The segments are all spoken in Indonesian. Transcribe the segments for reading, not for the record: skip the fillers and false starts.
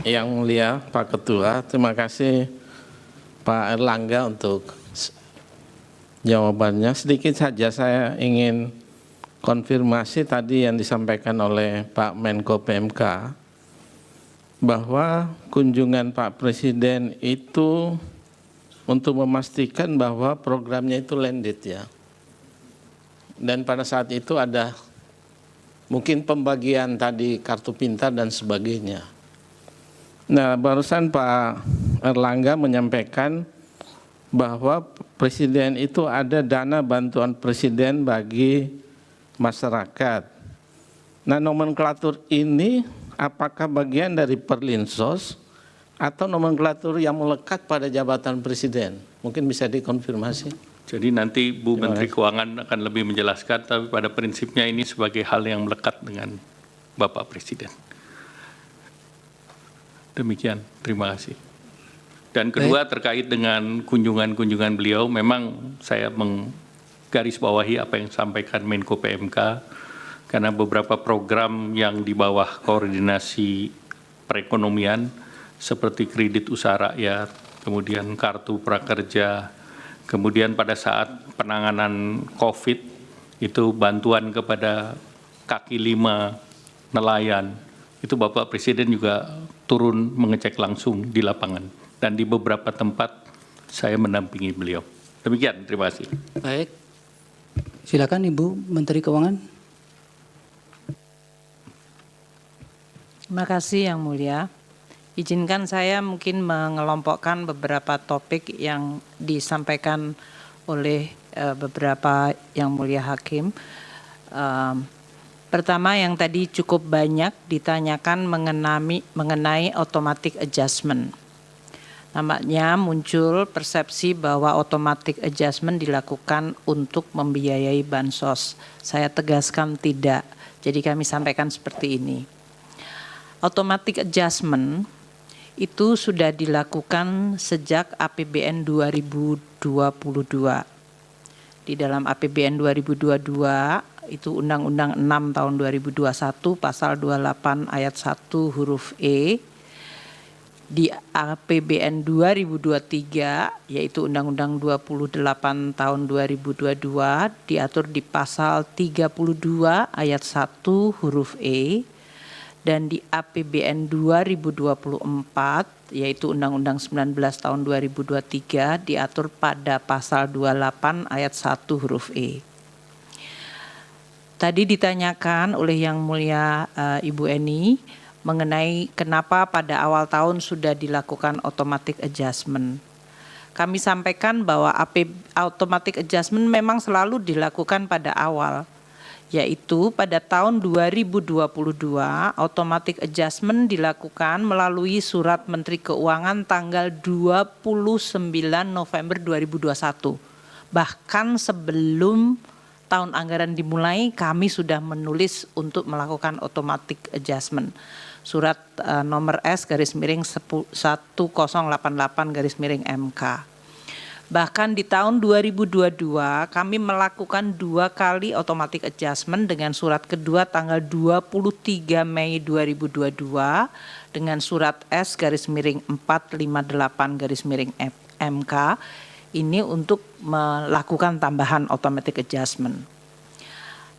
Yang Mulia Pak Ketua, terima kasih Pak Erlangga untuk jawabannya. Sedikit saja saya ingin konfirmasi tadi yang disampaikan oleh Pak Menko PMK, bahwa kunjungan Pak Presiden itu untuk memastikan bahwa programnya itu landed ya. Dan pada saat itu ada mungkin pembagian tadi kartu pintar dan sebagainya. Nah, barusan Pak Erlangga menyampaikan bahwa Presiden itu ada dana bantuan Presiden bagi masyarakat. Nah, nomenklatur ini apakah bagian dari Perlinsos atau nomenklatur yang melekat pada jabatan Presiden? Mungkin bisa dikonfirmasi. Jadi nanti Bu Menteri Keuangan akan lebih menjelaskan, tapi pada prinsipnya ini sebagai hal yang melekat dengan Bapak Presiden. Demikian, terima kasih. Dan kedua, terkait dengan kunjungan-kunjungan beliau, memang saya menggarisbawahi apa yang disampaikan Menko PMK, karena beberapa program yang di bawah koordinasi perekonomian, seperti kredit usaha rakyat, kemudian kartu prakerja, kemudian pada saat penanganan COVID, itu bantuan kepada kaki lima nelayan, itu Bapak Presiden juga turun mengecek langsung di lapangan. Dan di beberapa tempat saya mendampingi beliau. Demikian, terima kasih. Baik, silakan Ibu Menteri Keuangan. Terima kasih Yang Mulia. Izinkan saya mungkin mengelompokkan beberapa topik yang disampaikan oleh beberapa Yang Mulia Hakim. Pertama, yang tadi cukup banyak ditanyakan mengenai automatic adjustment. Nampaknya muncul persepsi bahwa automatic adjustment dilakukan untuk membiayai bansos. Saya tegaskan tidak. Jadi kami sampaikan seperti ini. Automatic adjustment itu sudah dilakukan sejak APBN 2022. Di dalam APBN 2022 itu Undang-Undang 6 tahun 2021 pasal 28 ayat 1 huruf E. Di APBN 2023 yaitu Undang-Undang 28 tahun 2022 diatur di pasal 32 ayat 1 huruf E. Dan di APBN 2024 yaitu Undang-Undang 19 tahun 2023 diatur pada pasal 28 ayat 1 huruf E. Tadi ditanyakan oleh Yang Mulia Ibu Eni mengenai kenapa pada awal tahun sudah dilakukan automatic adjustment. Kami sampaikan bahwa automatic adjustment memang selalu dilakukan pada awal, yaitu pada tahun 2022 automatic adjustment dilakukan melalui surat Menteri Keuangan tanggal 29 November 2021. Bahkan sebelum tahun anggaran dimulai kami sudah menulis untuk melakukan automatic adjustment. Surat nomor S/1088/MK. Bahkan di tahun 2022 kami melakukan 2 kali automatic adjustment dengan surat kedua tanggal 23 Mei 2022 dengan surat S/458/MK ini untuk melakukan tambahan automatic adjustment.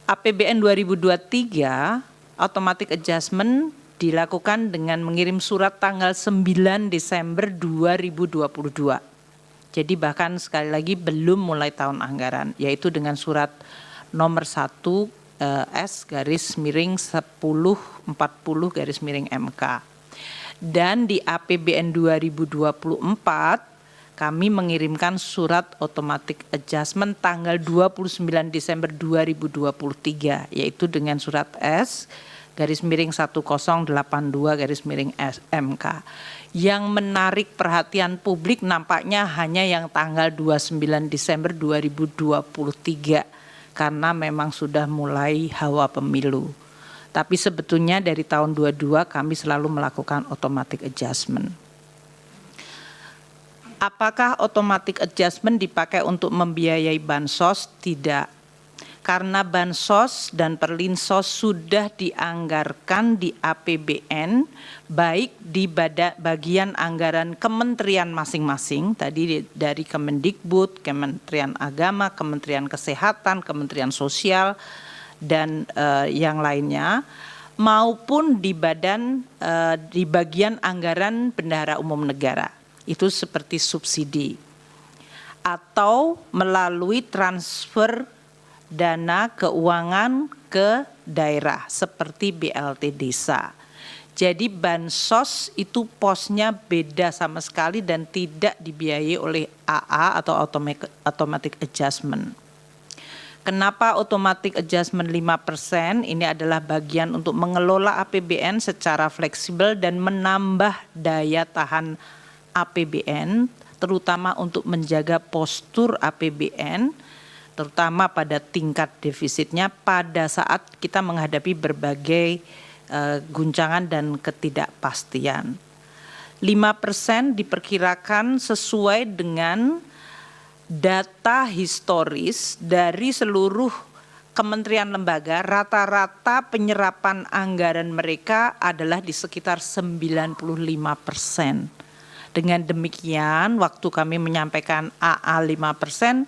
APBN 2023 automatic adjustment dilakukan dengan mengirim surat tanggal 9 Desember 2022. Jadi bahkan sekali lagi belum mulai tahun anggaran, yaitu dengan surat nomor 1 S/1040/MK. Dan di APBN 2024 kami mengirimkan surat automatic adjustment tanggal 29 Desember 2023, yaitu dengan surat S/1082/MK. Yang menarik perhatian publik nampaknya hanya yang tanggal 29 Desember 2023 karena memang sudah mulai hawa pemilu. Tapi sebetulnya dari tahun 22 kami selalu melakukan automatic adjustment. Apakah automatic adjustment dipakai untuk membiayai bansos? Tidak. karena Bansos dan Perlinsos sudah dianggarkan di APBN, baik di bagian anggaran kementerian masing-masing, tadi dari Kemendikbud, Kementerian Agama, Kementerian Kesehatan, Kementerian Sosial, dan yang lainnya, maupun di bagian anggaran Bendahara Umum Negara, itu seperti subsidi, atau melalui transfer dana keuangan ke daerah seperti BLT desa. Jadi Bansos itu posnya beda sama sekali dan tidak dibiayai oleh AA atau automatic adjustment. Kenapa automatic adjustment 5%? Ini adalah bagian untuk mengelola APBN secara fleksibel dan menambah daya tahan APBN, terutama untuk menjaga postur APBN, terutama pada tingkat defisitnya pada saat kita menghadapi berbagai guncangan dan ketidakpastian. 5% diperkirakan sesuai dengan data historis dari seluruh kementerian lembaga, rata-rata penyerapan anggaran mereka adalah di sekitar 95%. Dengan demikian, waktu kami menyampaikan AA 5%,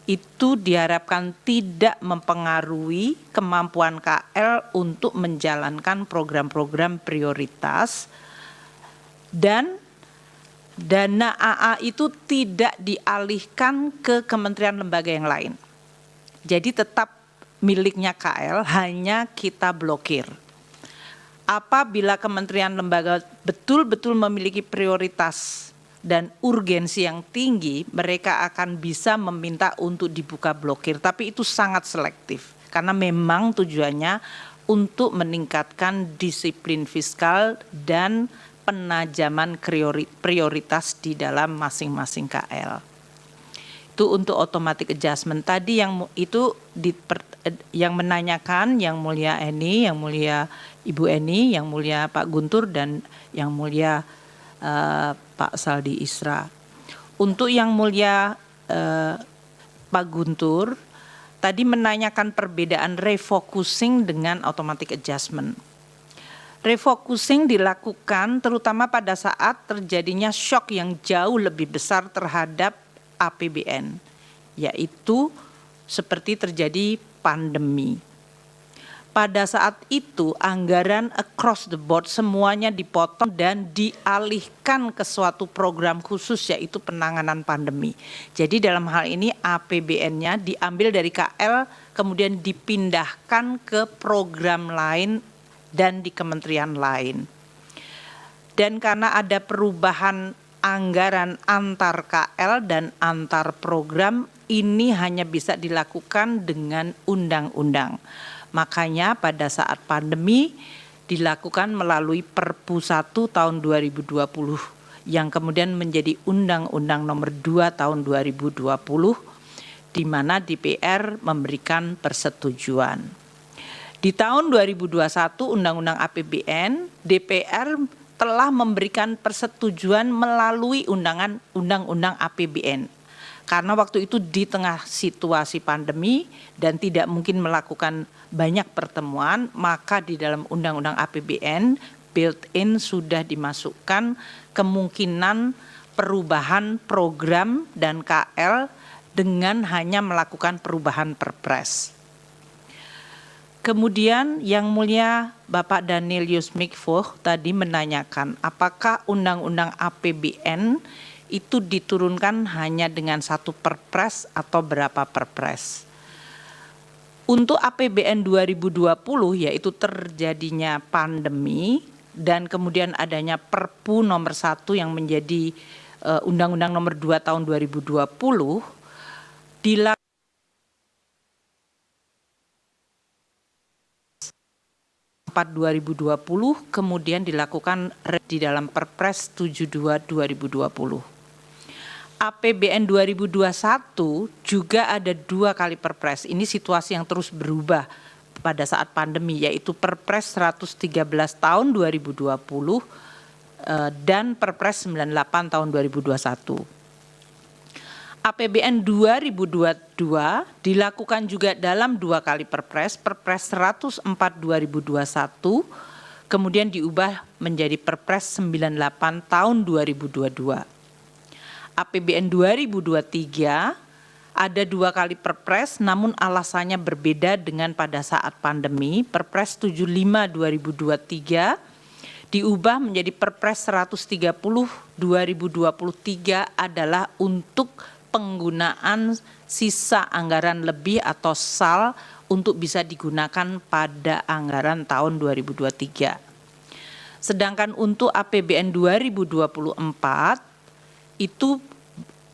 itu diharapkan tidak mempengaruhi kemampuan KL untuk menjalankan program-program prioritas, dan dana AA itu tidak dialihkan ke kementerian lembaga yang lain. Jadi tetap miliknya KL, hanya kita blokir. Apabila kementerian lembaga betul-betul memiliki prioritas dan urgensi yang tinggi, mereka akan bisa meminta untuk dibuka blokir. Tapi itu sangat selektif, karena memang tujuannya untuk meningkatkan disiplin fiskal dan penajaman prioritas di dalam masing-masing KL. Itu untuk automatic adjustment. Tadi yang menanyakan Yang Mulia Eni, Yang Mulia Ibu Eni, Yang Mulia Pak Guntur, dan Yang Mulia Pak Saldi Isra. Untuk Yang Mulia Pak Guntur, tadi menanyakan perbedaan refocusing dengan automatic adjustment. Refocusing dilakukan terutama pada saat terjadinya shock yang jauh lebih besar terhadap APBN, yaitu seperti terjadi pandemi. Pada saat itu anggaran across the board semuanya dipotong dan dialihkan ke suatu program khusus, yaitu penanganan pandemi. Jadi dalam hal ini APBN-nya diambil dari KL kemudian dipindahkan ke program lain dan di kementerian lain. Dan karena ada perubahan anggaran antar KL dan antar program, ini hanya bisa dilakukan dengan undang-undang. Makanya pada saat pandemi dilakukan melalui Perpu 1 tahun 2020 yang kemudian menjadi Undang-Undang Nomor 2 tahun 2020, di mana DPR memberikan persetujuan. Di tahun 2021 Undang-Undang APBN, DPR telah memberikan persetujuan melalui Undang-Undang APBN. Karena waktu itu di tengah situasi pandemi dan tidak mungkin melakukan banyak pertemuan, maka di dalam Undang-Undang APBN built-in sudah dimasukkan kemungkinan perubahan program dan KL dengan hanya melakukan perubahan perpres. Kemudian Yang Mulia Bapak Danilius Mikvoh tadi menanyakan apakah Undang-Undang APBN itu diturunkan hanya dengan satu perpres atau berapa perpres. Untuk APBN 2020, yaitu terjadinya pandemi dan kemudian adanya Perpu nomor 1 yang menjadi Undang-Undang nomor 2 tahun 2020, dilakukan 2020, kemudian dilakukan di dalam Perpres 72 2020. APBN 2021 juga ada 2 kali Perpres. Ini situasi yang terus berubah pada saat pandemi, yaitu Perpres 113 tahun 2020 dan Perpres 98 tahun 2021. APBN 2022 dilakukan juga dalam 2 kali Perpres 104 2021, kemudian diubah menjadi Perpres 98 tahun 2022. APBN 2023 ada 2 kali Perpres, namun alasannya berbeda dengan pada saat pandemi. Perpres 75 2023 diubah menjadi Perpres 130 2023 adalah untuk penggunaan sisa anggaran lebih atau SAL untuk bisa digunakan pada anggaran tahun 2023. Sedangkan untuk APBN 2024 itu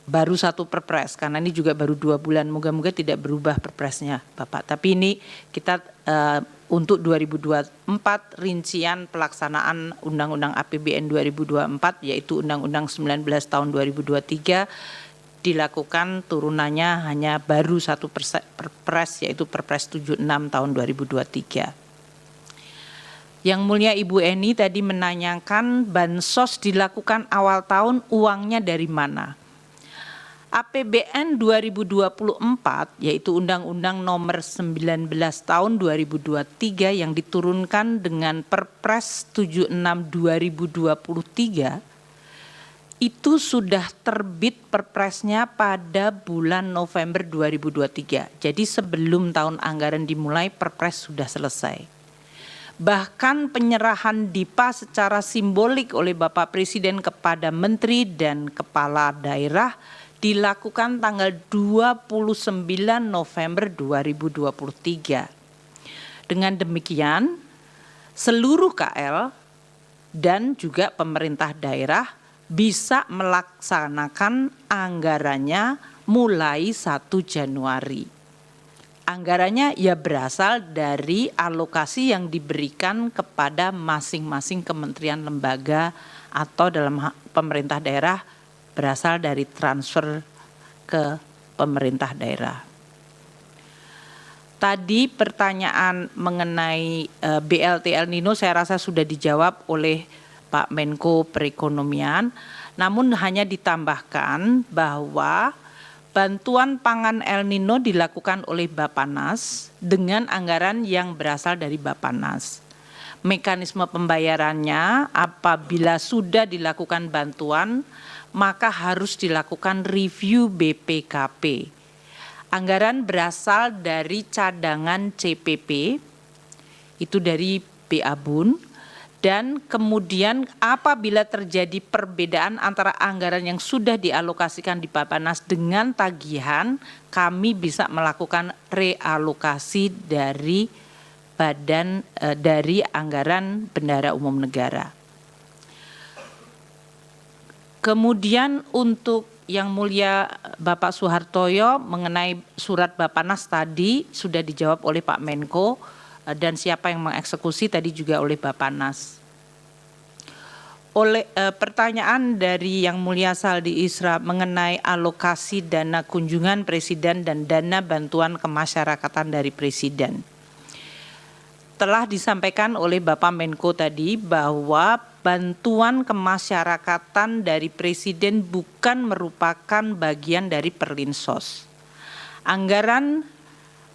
baru 1 Perpres, karena ini juga baru 2 bulan, moga-moga tidak berubah Perpresnya Bapak. Tapi ini kita untuk 2024 rincian pelaksanaan Undang-Undang APBN 2024 yaitu Undang-Undang 19 tahun 2023 dilakukan turunannya hanya baru 1 Perpres yaitu Perpres 76 tahun 2023. Yang mulia Ibu Eni tadi menanyakan bansos dilakukan awal tahun, uangnya dari mana? APBN 2024 yaitu Undang-Undang Nomor 19 Tahun 2023 yang diturunkan dengan Perpres 76 2023 itu sudah terbit Perpresnya pada bulan November 2023. Jadi sebelum tahun anggaran dimulai Perpres sudah selesai. Bahkan penyerahan DIPA secara simbolik oleh Bapak Presiden kepada Menteri dan Kepala Daerah dilakukan tanggal 29 November 2023. Dengan demikian, seluruh KL dan juga pemerintah daerah bisa melaksanakan anggarannya mulai 1 Januari. Anggarannya ya berasal dari alokasi yang diberikan kepada masing-masing kementerian lembaga atau dalam pemerintah daerah berasal dari transfer ke pemerintah daerah. Tadi pertanyaan mengenai BLT El Nino saya rasa sudah dijawab oleh Pak Menko Perekonomian, namun hanya ditambahkan bahwa bantuan pangan El Nino dilakukan oleh Bappenas dengan anggaran yang berasal dari Bappenas. Mekanisme pembayarannya apabila sudah dilakukan bantuan, maka harus dilakukan review BPKP. Anggaran berasal dari cadangan CPP, itu dari BA Bun, dan kemudian apabila terjadi perbedaan antara anggaran yang sudah dialokasikan di Bappenas dengan tagihan, kami bisa melakukan realokasi dari dari anggaran Bendahara Umum Negara. Kemudian untuk yang mulia Bapak Soehartoyo mengenai surat Bappenas tadi sudah dijawab oleh Pak Menko. Dan siapa yang mengeksekusi tadi juga oleh Bappenas. Pertanyaan dari yang mulia Saldi Isra mengenai alokasi dana kunjungan Presiden dan dana bantuan kemasyarakatan dari Presiden. Telah disampaikan oleh Bapak Menko tadi bahwa bantuan kemasyarakatan dari Presiden bukan merupakan bagian dari Perlinsos. Anggaran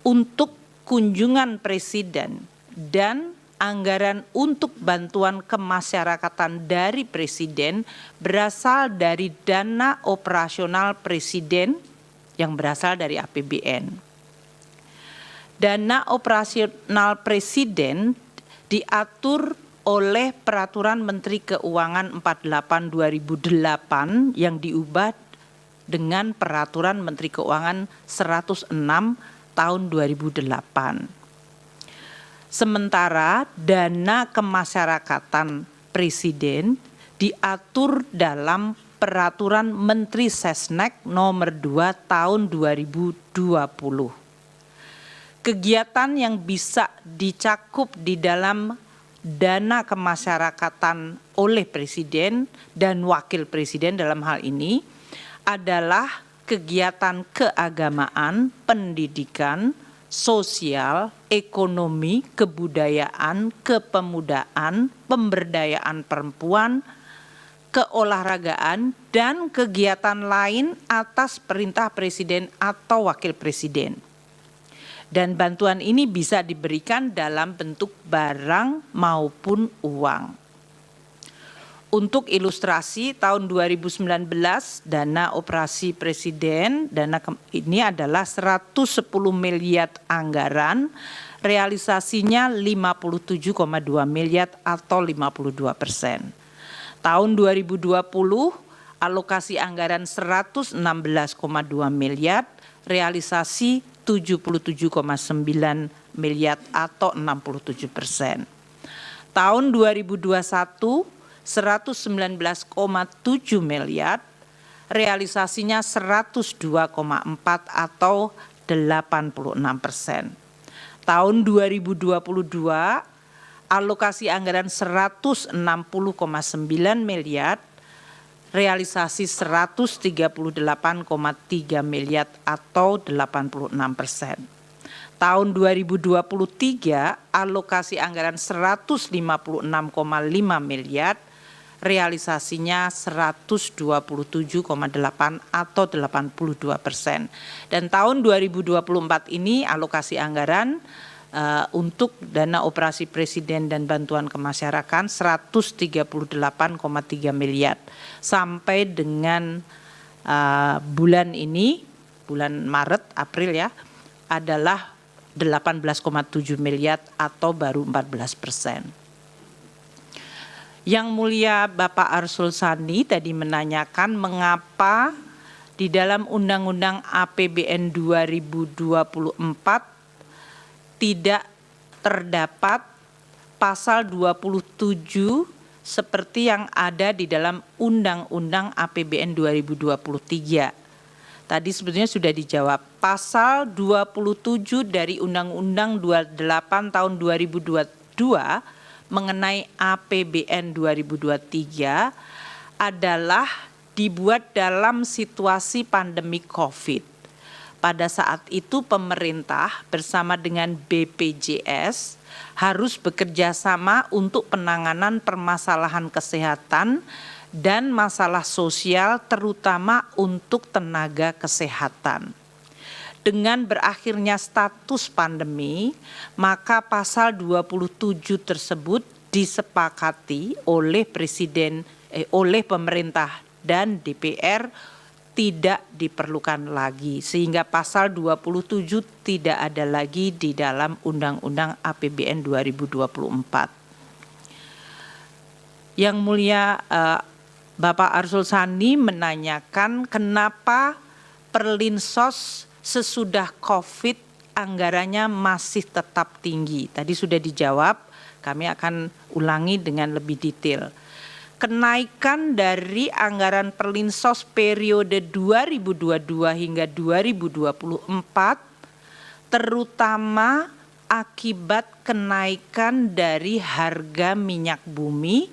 untuk kunjungan Presiden dan anggaran untuk bantuan kemasyarakatan dari Presiden berasal dari dana operasional Presiden yang berasal dari APBN. Dana operasional Presiden diatur oleh Peraturan Menteri Keuangan 48/2008 yang diubah dengan Peraturan Menteri Keuangan 106 tahun 2008. Sementara dana kemasyarakatan Presiden diatur dalam Peraturan Menteri Sesnek nomor 2 tahun 2020. Kegiatan yang bisa dicakup di dalam dana kemasyarakatan oleh Presiden dan Wakil Presiden dalam hal ini adalah kegiatan keagamaan, pendidikan, sosial, ekonomi, kebudayaan, kepemudaan, pemberdayaan perempuan, keolahragaan, dan kegiatan lain atas perintah Presiden atau Wakil Presiden. Dan bantuan ini bisa diberikan dalam bentuk barang maupun uang. Untuk ilustrasi, tahun 2019 dana operasi Presiden, ini adalah 110 miliar anggaran, realisasinya 57,2 miliar atau 52%. Tahun 2020 alokasi anggaran 116,2 miliar, realisasi 77,9 miliar atau 67%. Tahun 2021 119,7 miliar, realisasinya 102,4 atau 86%. Tahun 2022 alokasi anggaran 160,9 miliar, realisasi 138,3 miliar atau 86%. Tahun 2023 alokasi anggaran 156,5 miliar, realisasinya 127,8 atau 82%. Dan tahun 2024 ini alokasi anggaran untuk dana operasi Presiden dan bantuan kemasyarakatan 138,3 miliar. Sampai dengan bulan ini, bulan Maret, April ya, adalah 18,7 miliar atau baru 14%. Yang Mulia Bapak Arsul Sani tadi menanyakan mengapa di dalam Undang-Undang APBN 2024 tidak terdapat pasal 27 seperti yang ada di dalam Undang-Undang APBN 2023. Tadi sebetulnya sudah dijawab. Pasal 27 dari Undang-Undang 28 tahun 2022 mengenai APBN 2023 adalah dibuat dalam situasi pandemi COVID. Pada saat itu pemerintah bersama dengan BPJS harus bekerja sama untuk penanganan permasalahan kesehatan dan masalah sosial terutama untuk tenaga kesehatan. Dengan berakhirnya status pandemi, maka pasal 27 tersebut disepakati oleh oleh pemerintah dan DPR tidak diperlukan lagi, sehingga pasal 27 tidak ada lagi di dalam Undang-Undang APBN 2024. Yang Mulia Bapak Arsul Sani menanyakan kenapa Perlinsos sesudah COVID anggarannya masih tetap tinggi. Tadi sudah dijawab, kami akan ulangi dengan lebih detail. Kenaikan dari anggaran Perlinsos periode 2022 hingga 2024 terutama akibat kenaikan dari harga minyak bumi,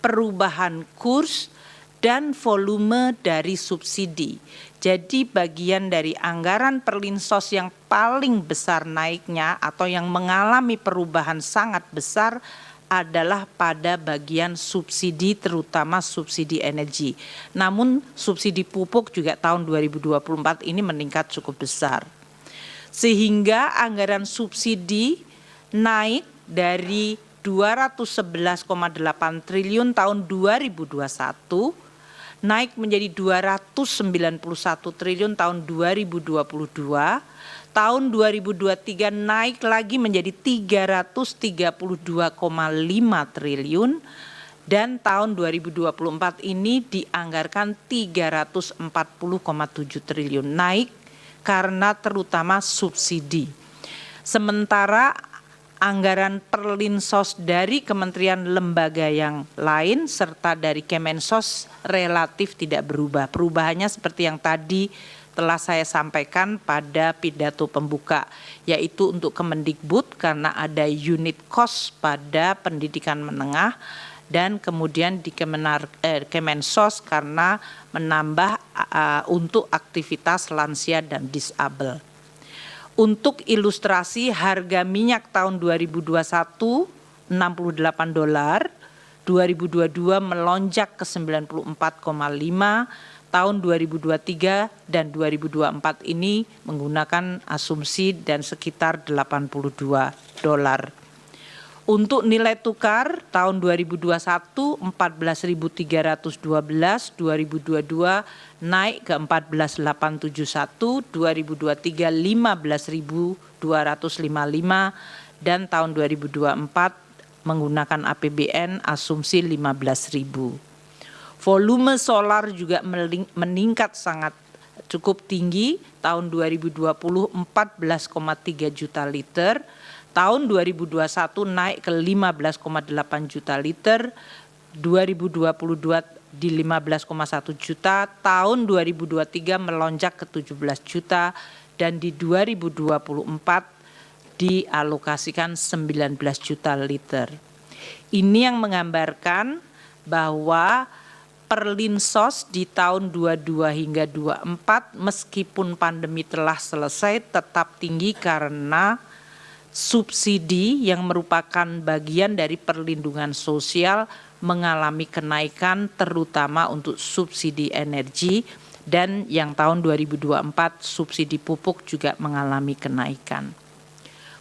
perubahan kurs, dan volume dari subsidi. Jadi bagian dari anggaran Perlinsos yang paling besar naiknya atau yang mengalami perubahan sangat besar adalah pada bagian subsidi, terutama subsidi energi. Namun subsidi pupuk juga tahun 2024 ini meningkat cukup besar. Sehingga anggaran subsidi naik dari 211,8 triliun tahun 2021 naik menjadi 291 triliun tahun 2022, tahun 2023 naik lagi menjadi 332,5 triliun, dan tahun 2024 ini dianggarkan 340,7 triliun, naik karena terutama subsidi. Sementara anggaran Perlinsos dari kementerian lembaga yang lain serta dari Kemensos relatif tidak berubah. Perubahannya seperti yang tadi telah saya sampaikan pada pidato pembuka, yaitu untuk Kemendikbud karena ada unit cost pada pendidikan menengah, dan kemudian di Kemensos karena menambah untuk aktivitas lansia dan disabel. Untuk ilustrasi, harga minyak tahun 2021 $68, 2022 melonjak ke 94,5, tahun 2023 dan 2024 ini menggunakan asumsi dan sekitar $82. Untuk nilai tukar tahun 2021 14.312, 2022 naik ke 14.871, 2023 15.255 dan tahun 2024 menggunakan APBN asumsi 15.000. Volume solar juga meningkat sangat cukup tinggi, tahun 2020 14,3 juta liter, tahun 2021 naik ke 15,8 juta liter, 2022 di 15,1 juta, tahun 2023 melonjak ke 17 juta, dan di 2024 dialokasikan 19 juta liter. Ini yang menggambarkan bahwa Perlinsos di tahun 22 hingga 24 meskipun pandemi telah selesai tetap tinggi karena subsidi yang merupakan bagian dari perlindungan sosial mengalami kenaikan terutama untuk subsidi energi, dan yang tahun 2024 subsidi pupuk juga mengalami kenaikan.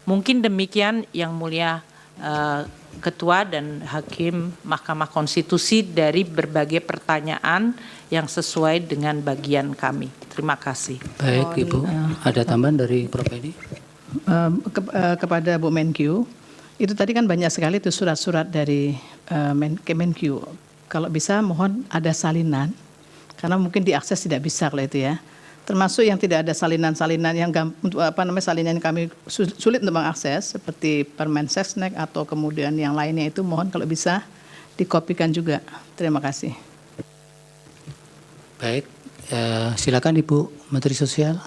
Mungkin demikian Yang Mulia Ketua dan Hakim Mahkamah Konstitusi dari berbagai pertanyaan yang sesuai dengan bagian kami. Terima kasih. Baik Ibu, ada tambahan dari Prof. Edi? Kepada Bu Menkyu, itu tadi kan banyak sekali itu surat-surat dari Kemenkyu. Kalau bisa mohon ada salinan, karena mungkin diakses tidak bisa kalau itu ya. Termasuk yang tidak ada salinan-salinan yang salinan yang kami sulit untuk mengakses seperti Permensesnek atau kemudian yang lainnya itu mohon kalau bisa dikopikan juga. Terima kasih. Baik, silakan Ibu Menteri Sosial.